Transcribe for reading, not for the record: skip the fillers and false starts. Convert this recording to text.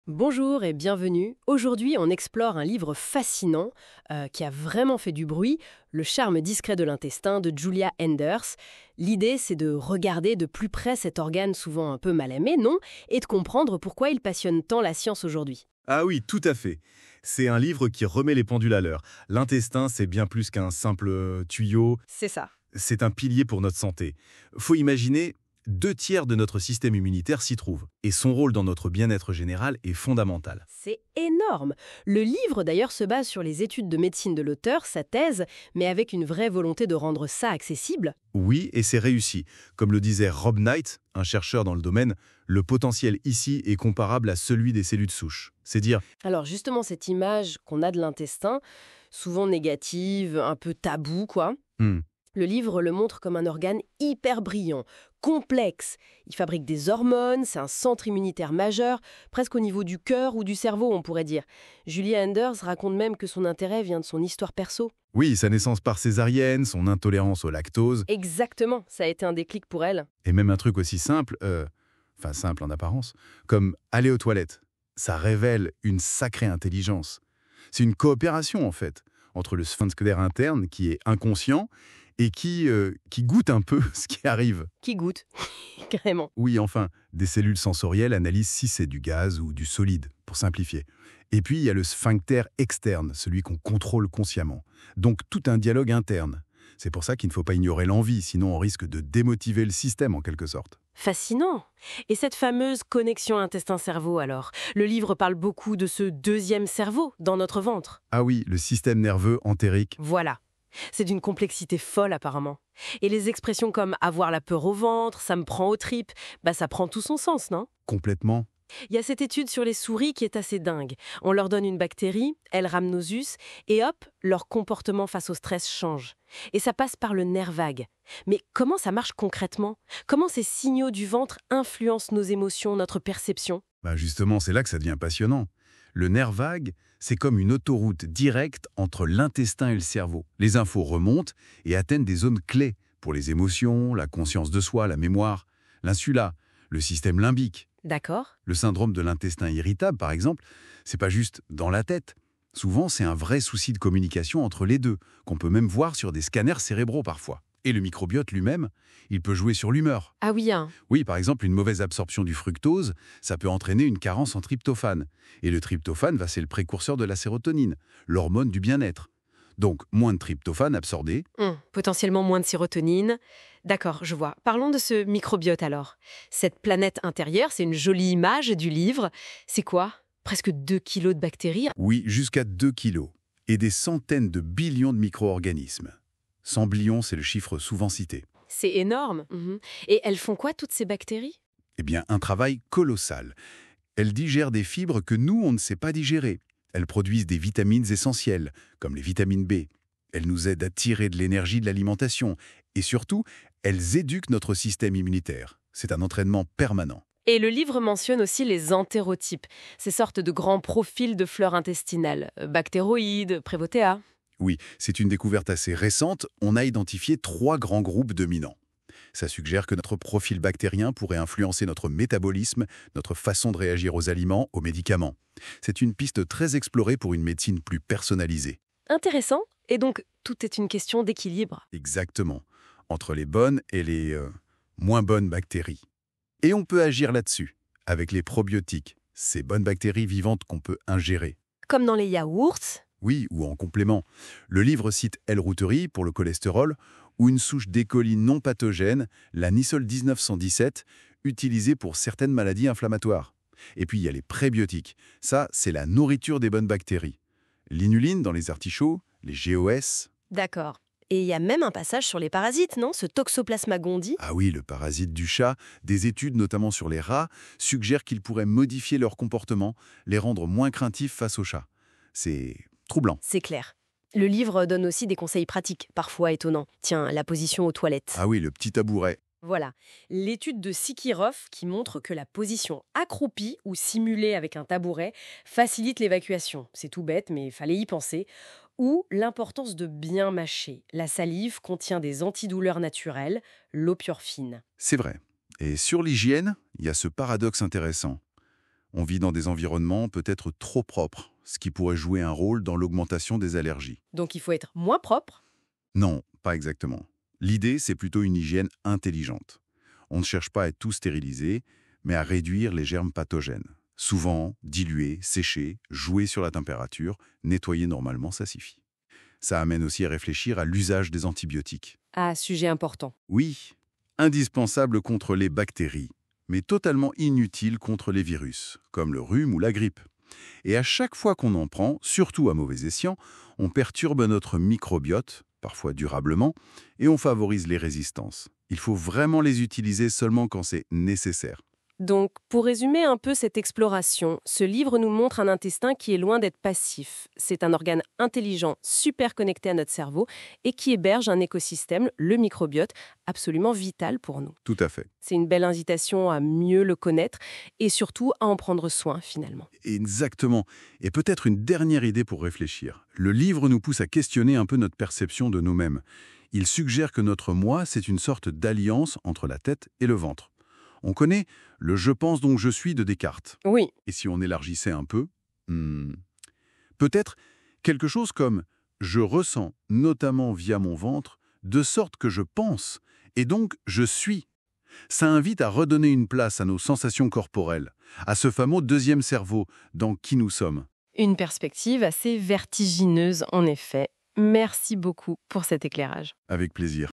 Bonjour et bienvenue. Aujourd'hui, on explore un livre fascinant qui a vraiment fait du bruit, Le charme discret de l'intestin de Julia Enders. L'idée, c'est de regarder de plus près cet organe souvent un peu mal aimé, non? Et de comprendre pourquoi il passionne tant la science aujourd'hui. Ah oui, tout à fait. C'est un livre qui remet les pendules à l'heure. L'intestin, c'est bien plus qu'un simple tuyau, C'est ça. c'est un pilier pour notre santé. Faut imaginer, 2 tiers de notre système immunitaire s'y trouvent. Et son rôle dans notre bien-être général est fondamental. C'est énorme. Le livre, d'ailleurs, se base sur les études de médecine de l'auteur, sa thèse, mais avec une vraie volonté de rendre ça accessible. Oui, et c'est réussi. Comme le disait Rob Knight, un chercheur dans le domaine, le potentiel ici est comparable à celui des cellules souches. C'est dire, Alors justement, cette image qu'on a de l'intestin, souvent négative, un peu taboue, quoi. hmm, Le livre le montre comme un organe hyper brillant, complexe. Il fabrique des hormones, c'est un centre immunitaire majeur, presque au niveau du cœur ou du cerveau, on pourrait dire. Julia Enders raconte même que son intérêt vient de son histoire perso. oui, sa naissance par césarienne, son intolérance au lactose, Exactement, ça a été un déclic pour elle. et même un truc aussi simple, enfin simple en apparence, comme aller aux toilettes. Ça révèle une sacrée intelligence. C'est une coopération en fait, entre le sphincter interne qui est inconscient et qui goûte un peu ce qui arrive. Qui goûte, carrément. Oui, enfin, des cellules sensorielles analysent si c'est du gaz ou du solide, pour simplifier. Et puis, il y a le sphincter externe, celui qu'on contrôle consciemment. Donc, tout un dialogue interne. C'est pour ça qu'il ne faut pas ignorer l'envie, sinon on risque de démotiver le système en quelque sorte. Fascinant. Et cette fameuse connexion intestin-cerveau alors? Le livre parle beaucoup de ce deuxième cerveau dans notre ventre. Ah oui, le système nerveux entérique. Voilà. C'est d'une complexité folle apparemment. Et les expressions comme avoir la peur au ventre, ça me prend aux tripes, ça prend tout son sens, non? Complètement. Il y a cette étude sur les souris qui est assez dingue. On leur donne une bactérie, elle rhamnosus, et hop, leur comportement face au stress change. Et ça passe par le nerf vague. Mais comment ça marche concrètement? Comment ces signaux du ventre influencent nos émotions, notre perception? Bah justement, c'est là que ça devient passionnant. Le nerf vague, c'est comme une autoroute directe entre l'intestin et le cerveau. Les infos remontent et atteignent des zones clés pour les émotions, la conscience de soi, la mémoire, l'insula, le système limbique. D'accord? Le syndrome de l'intestin irritable, par exemple, c'est pas juste dans la tête. Souvent, c'est un vrai souci de communication entre les deux, qu'on peut même voir sur des scanners cérébraux parfois. Et le microbiote lui-même, il peut jouer sur l'humeur. Ah oui, hein. Oui, par exemple, une mauvaise absorption du fructose, ça peut entraîner une carence en tryptophane. Et le tryptophane, c'est le précurseur de la sérotonine, l'hormone du bien-être. Donc, moins de tryptophane absorbé. Potentiellement moins de sérotonine. D'accord, je vois. Parlons de ce microbiote alors. Cette planète intérieure, c'est une jolie image du livre. C'est quoi? Presque 2 kilos de bactéries? Oui, jusqu'à 2 kilos. Et des centaines de billions de micro-organismes. 100 billions, c'est le chiffre souvent cité. C'est énorme. Et elles font quoi, toutes ces bactéries? Eh bien, un travail colossal. Elles digèrent des fibres que nous, on ne sait pas digérer. Elles produisent des vitamines essentielles, comme les vitamines B. Elles nous aident à tirer de l'énergie de l'alimentation. Et surtout, elles éduquent notre système immunitaire. C'est un entraînement permanent. Et le livre mentionne aussi les entérotypes, ces sortes de grands profils de flore intestinale, bactéroïdes, prévotéa. Oui, c'est une découverte assez récente. On a identifié 3 grands groupes dominants. Ça suggère que notre profil bactérien pourrait influencer notre métabolisme, notre façon de réagir aux aliments, aux médicaments. C'est une piste très explorée pour une médecine plus personnalisée. Intéressant. Et donc, tout est une question d'équilibre. Exactement. Entre les bonnes et les moins bonnes bactéries. Et on peut agir là-dessus, avec les probiotiques, ces bonnes bactéries vivantes qu'on peut ingérer. Comme dans les yaourts. Oui, ou en complément. Le livre cite L-Reuteri pour le cholestérol, ou une souche d'E. coli non pathogène, la Nisol 1917, utilisée pour certaines maladies inflammatoires. Et puis il y a les prébiotiques. Ça, c'est la nourriture des bonnes bactéries. L'inuline dans les artichauts, les GOS. D'accord. Et il y a même un passage sur les parasites, non? Ce Toxoplasma gondii. Ah oui, le parasite du chat. Des études, notamment sur les rats, suggèrent qu'ils pourraient modifier leur comportement, les rendre moins craintifs face aux chats. C'est troublant. C'est clair. Le livre donne aussi des conseils pratiques, parfois étonnants. Tiens, la position aux toilettes. Ah oui, le petit tabouret. Voilà. L'étude de Sikirov qui montre que la position accroupie ou simulée avec un tabouret facilite l'évacuation. C'est tout bête, mais il fallait y penser. Ou l'importance de bien mâcher. La salive contient des antidouleurs naturelles, l'opiorphine. C'est vrai. Et sur l'hygiène, il y a ce paradoxe intéressant. On vit dans des environnements peut-être trop propres, ce qui pourrait jouer un rôle dans l'augmentation des allergies. Donc il faut être moins propre. Non, pas exactement. L'idée, c'est plutôt une hygiène intelligente. On ne cherche pas à être tout stérilisé, mais à réduire les germes pathogènes. Souvent, diluer, sécher, jouer sur la température, nettoyer normalement, ça suffit. Ça amène aussi à réfléchir à l'usage des antibiotiques. Ah, sujet important. Oui, indispensable contre les bactéries, mais totalement inutile contre les virus, comme le rhume ou la grippe. Et à chaque fois qu'on en prend, surtout à mauvais escient, on perturbe notre microbiote, parfois durablement, et on favorise les résistances. Il faut vraiment les utiliser seulement quand c'est nécessaire. Donc, pour résumer un peu cette exploration, ce livre nous montre un intestin qui est loin d'être passif. C'est un organe intelligent, super connecté à notre cerveau et qui héberge un écosystème, le microbiote, absolument vital pour nous. Tout à fait. C'est une belle invitation à mieux le connaître et surtout à en prendre soin finalement. Exactement. Et peut-être une dernière idée pour réfléchir. Le livre nous pousse à questionner un peu notre perception de nous-mêmes. Il suggère que notre moi, c'est une sorte d'alliance entre la tête et le ventre. On connaît le « je pense donc je suis » de Descartes. Oui, Et si on élargissait un peu, peut-être quelque chose comme « je ressens, notamment via mon ventre, de sorte que je pense, et donc je suis ». Ça invite à redonner une place à nos sensations corporelles, à ce fameux deuxième cerveau dans qui nous sommes. une perspective assez vertigineuse en effet. Merci beaucoup pour cet éclairage. Avec plaisir.